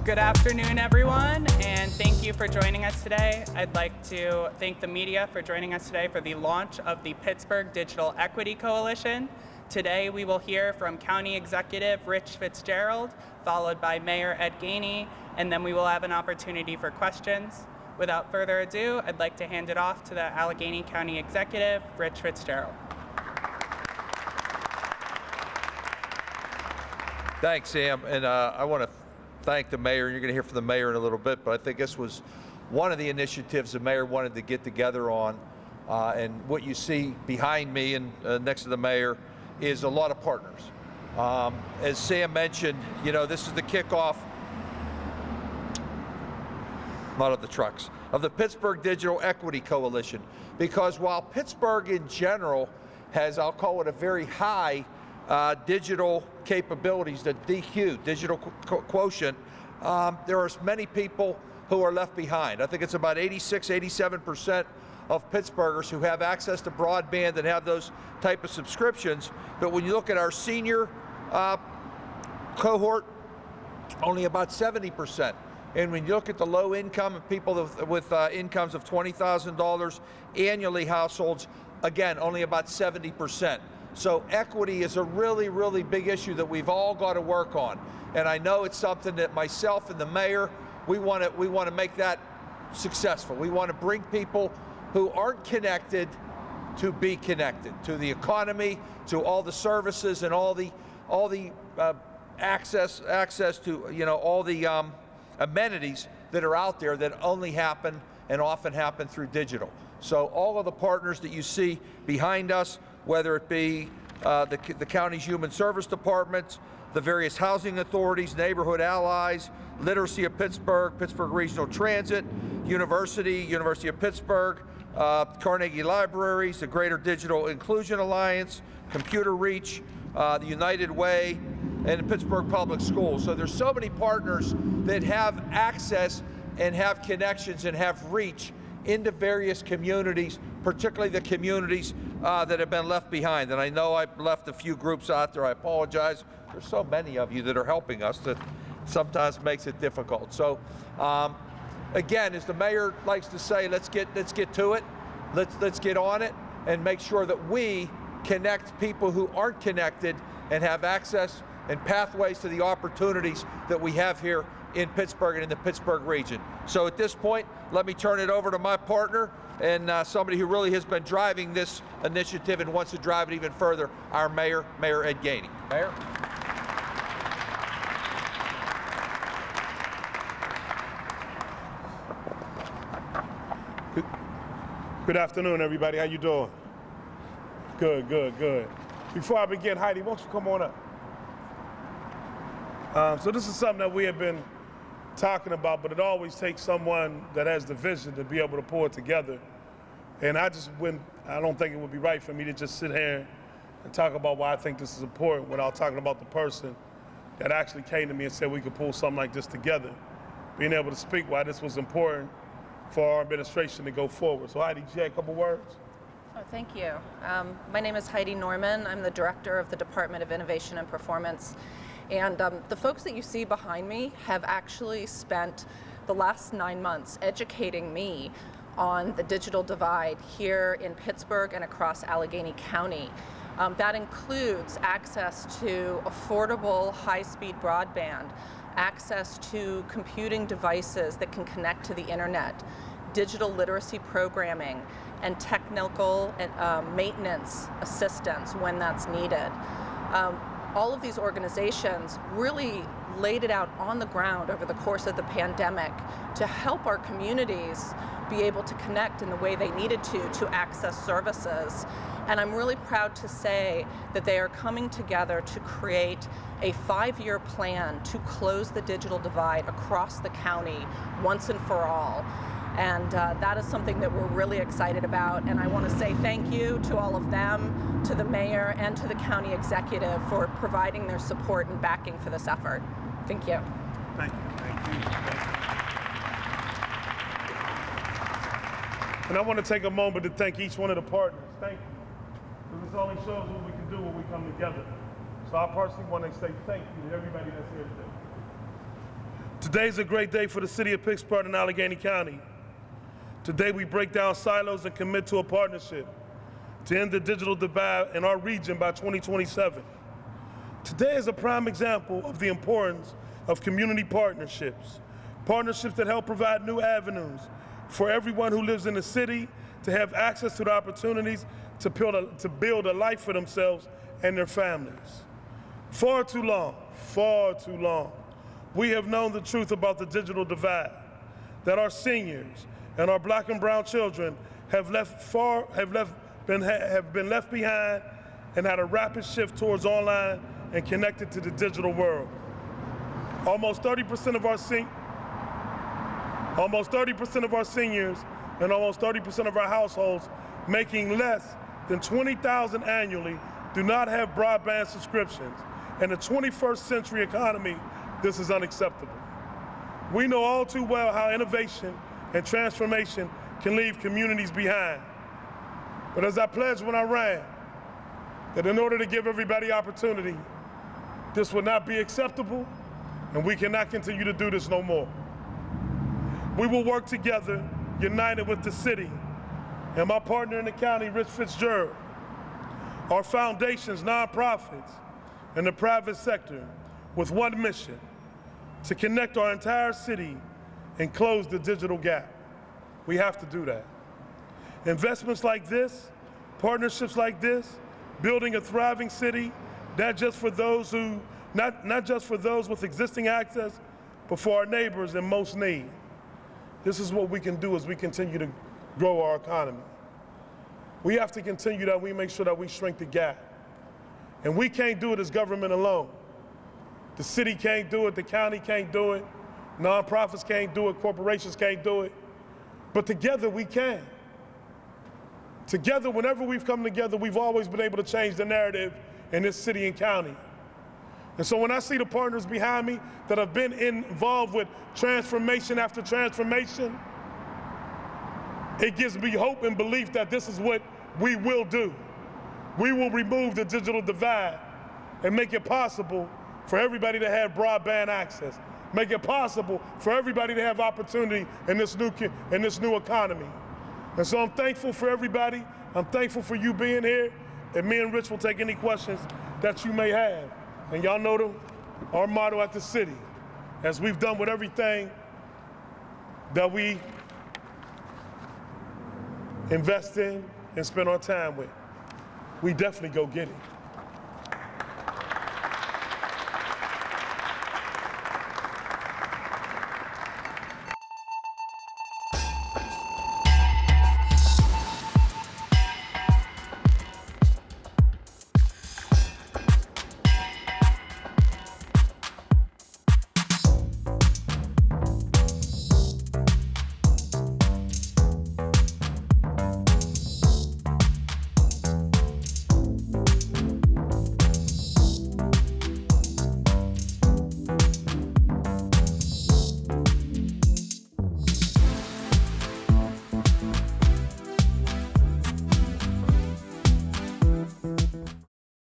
Good afternoon, everyone, and thank you for joining us today. I'd like to thank the media for joining us today for the launch of the Pittsburgh Digital Equity Coalition. Today, we will hear from County Executive Rich Fitzgerald, followed by Mayor Ed Gainey, and then we will have an opportunity for questions. Without further ado, I'd like to hand it off to the Allegheny County Executive, Rich Fitzgerald. Thanks, Sam, and I want to thank the mayor. You're going to hear from the mayor in a little bit, but I think this was one of the initiatives the mayor wanted to get together on, and what you see behind me and next to the mayor is a lot of partners. As Sam mentioned, you know, this is the kickoff, not of the trucks, of the Pittsburgh Digital Equity Coalition, because while Pittsburgh in general has, I'll call it a very high digital capabilities, the DQ, digital quotient, there are many people who are left behind. I think it's about 86, 87% of Pittsburghers who have access to broadband and have those type of subscriptions. But when you look at our senior cohort, only about 70%. And when you look at the low income and people with incomes of $20,000 annually households, again, only about 70%. So equity is a really, really big issue that we've all got to work on. And I know it's something that myself and the mayor, we want to make that successful. We want to bring people who aren't connected to be connected to the economy, to all the services and all the access to, you know, all the amenities that are out there that only happen and often happen through digital. So all of the partners that you see behind us, whether it be the county's human service departments, the various housing authorities, neighborhood allies, Literacy of Pittsburgh, Pittsburgh Regional Transit, University of Pittsburgh, Carnegie Libraries, the Greater Digital Inclusion Alliance, Computer Reach, the United Way, and the Pittsburgh Public Schools. So there's so many partners that have access and have connections and have reach into various communities, particularly the communities that have been left behind. And I know I've left a few groups out there. I apologize. There's so many of you that are helping us that sometimes makes it difficult. So again, as the mayor likes to say, let's get to it. Let's get on it and make sure that we connect people who aren't connected and have access and pathways to the opportunities that we have here in Pittsburgh and in the Pittsburgh region. So at this point, let me turn it over to my partner and somebody who really has been driving this initiative and wants to drive it even further, our mayor, Mayor Ed Gainey. Mayor? Good afternoon, everybody. How you doing? Good, good, good. Before I begin, Heidi, why don't you come on up? So this is something that we have been talking about, but it always takes someone that has the vision to be able to pull it together. And I don't think it would be right for me to just sit here and talk about why I think this is important without talking about the person that actually came to me and said we could pull something like this together. Being able to speak why this was important for our administration to go forward. So Heidi, you had a couple words? Oh, thank you. My name is Heidi Norman. I'm the director of the Department of Innovation and Performance. And the folks that you see behind me have actually spent the last 9 months educating me on the digital divide here in Pittsburgh and across Allegheny County. That includes access to affordable high-speed broadband, access to computing devices that can connect to the internet, digital literacy programming, and technical maintenance assistance when that's needed. All of these organizations really laid it out on the ground over the course of the pandemic to help our communities be able to connect in the way they needed to access services. And I'm really proud to say that they are coming together to create a 5-year plan to close the digital divide across the county once and for all. And that is something that we're really excited about. And I want to say thank you to all of them, to the mayor, and to the county executive for providing their support and backing for this effort. Thank you. Thank you. Thank you. And I want to take a moment to thank each one of the partners. Thank you. Because this only shows what we can do when we come together. So I personally want to say thank you to everybody that's here today. Today's a great day for the city of Pittsburgh and Allegheny County. Today we break down silos and commit to a partnership to end the digital divide in our region by 2027. Today is a prime example of the importance of community partnerships. Partnerships that help provide new avenues for everyone who lives in the city to have access to the opportunities to build a life for themselves and their families. Far too long, we have known the truth about the digital divide, that our seniors and our Black and brown children have been left behind and had a rapid shift towards online and connected to the digital world. Almost 30% of our seniors and almost 30% of our households making less than $20,000 annually do not have broadband subscriptions. In the 21st century economy, this is unacceptable. We know all too well how innovation and transformation can leave communities behind. But as I pledged when I ran, that in order to give everybody opportunity, this will not be acceptable, and we cannot continue to do this no more. We will work together, united with the city, and my partner in the county, Rich Fitzgerald, our foundations, nonprofits, and the private sector with one mission: to connect our entire city and close the digital gap. We have to do that. Investments like this, partnerships like this, building a thriving city, not just for those with existing access, but for our neighbors in most need. This is what we can do as we continue to grow our economy. We have to continue that. We make sure that we shrink the gap. And we can't do it as government alone. The city can't do it, the county can't do it, nonprofits can't do it, corporations can't do it. But together we can. Together, whenever we've come together, we've always been able to change the narrative in this city and county. And so when I see the partners behind me that have been involved with transformation after transformation, it gives me hope and belief that this is what we will do. We will remove the digital divide and make it possible for everybody to have broadband access, make it possible for everybody to have opportunity in this new economy. And so I'm thankful for everybody. I'm thankful for you being here. And me and Rich will take any questions that you may have. And y'all know our motto at the city, as we've done with everything that we invest in and spend our time with. We definitely go get it.